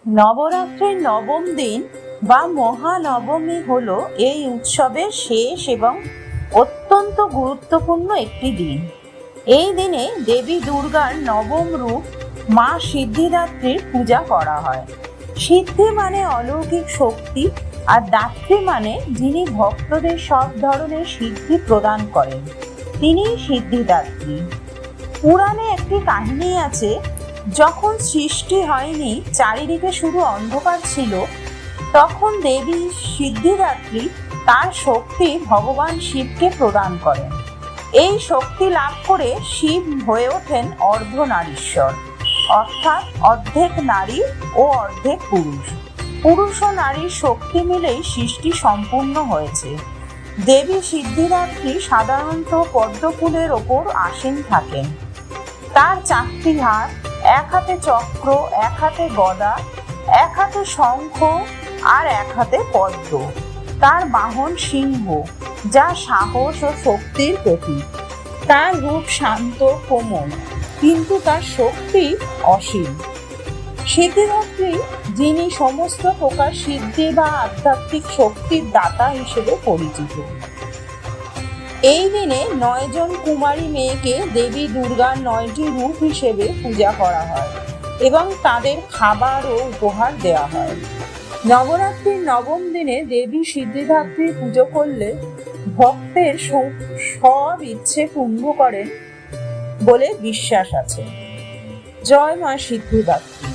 নবরাত্রির নবম দিন বা মহানবমী হলো এই উৎসবের শেষ এবং অত্যন্ত গুরুত্বপূর্ণ একটি দিন। এই দিনে দেবী দুর্গার নবম রূপ মা সিদ্ধিদাত্রীর পূজা করা হয়। সিদ্ধি মানে অলৌকিক শক্তি, আর দাত্রী মানে যিনি ভক্তদের সব ধরনের সিদ্ধি প্রদান করেন, তিনিই সিদ্ধিদাত্রী। পুরাণে একটি কাহিনী আছে, যখন সৃষ্টি হয়নি, চারিদিকে শুধু অন্ধকার ছিল, তখন দেবী সিদ্ধিদাত্রী তার শক্তি ভগবান শিবকে প্রদান করেন। এই শক্তি লাভ করে শিব হয়ে ওঠেন অর্ধনারীশ্বর, অর্থাৎ অর্ধেক নারী ও অর্ধেক পুরুষ। পুরুষ ও নারীর শক্তি মিলেই সৃষ্টি সম্পূর্ণ হয়েছে। দেবী সিদ্ধিদাত্রী সাধারণত পদ্মফুলের ওপর আসীন থাকেন। তার চারটি হাত, এক হাতে চক্র, এক হাতে গদা, এক হাতে শঙ্খ আর এক হাতে পদ্ম। তার বাহন সিংহ, যা সাহস ও শক্তির প্রতীক। তার রূপ শান্ত কোমল, কিন্তু তার শক্তি অসীম। সিদ্ধিদাত্রী, যিনি সমস্ত প্রকার সিদ্ধি বা আধ্যাত্মিক শক্তির দাতা হিসেবে পরিচিত। এই দিনে 9 জন কুমারী মেয়েকে দেবী দুর্গার 9টি রূপ হিসেবে পূজা করা হয় এবং তাদের খাবার ও উপহার দেওয়া হয়। নবরাত্রির নবম দিনে দেবী সিদ্ধিদাত্রীর পুজো করলে ভক্তের সব ইচ্ছে পূর্ণ করেন বলে বিশ্বাস আছে। জয় মা সিদ্ধিদাত্রী।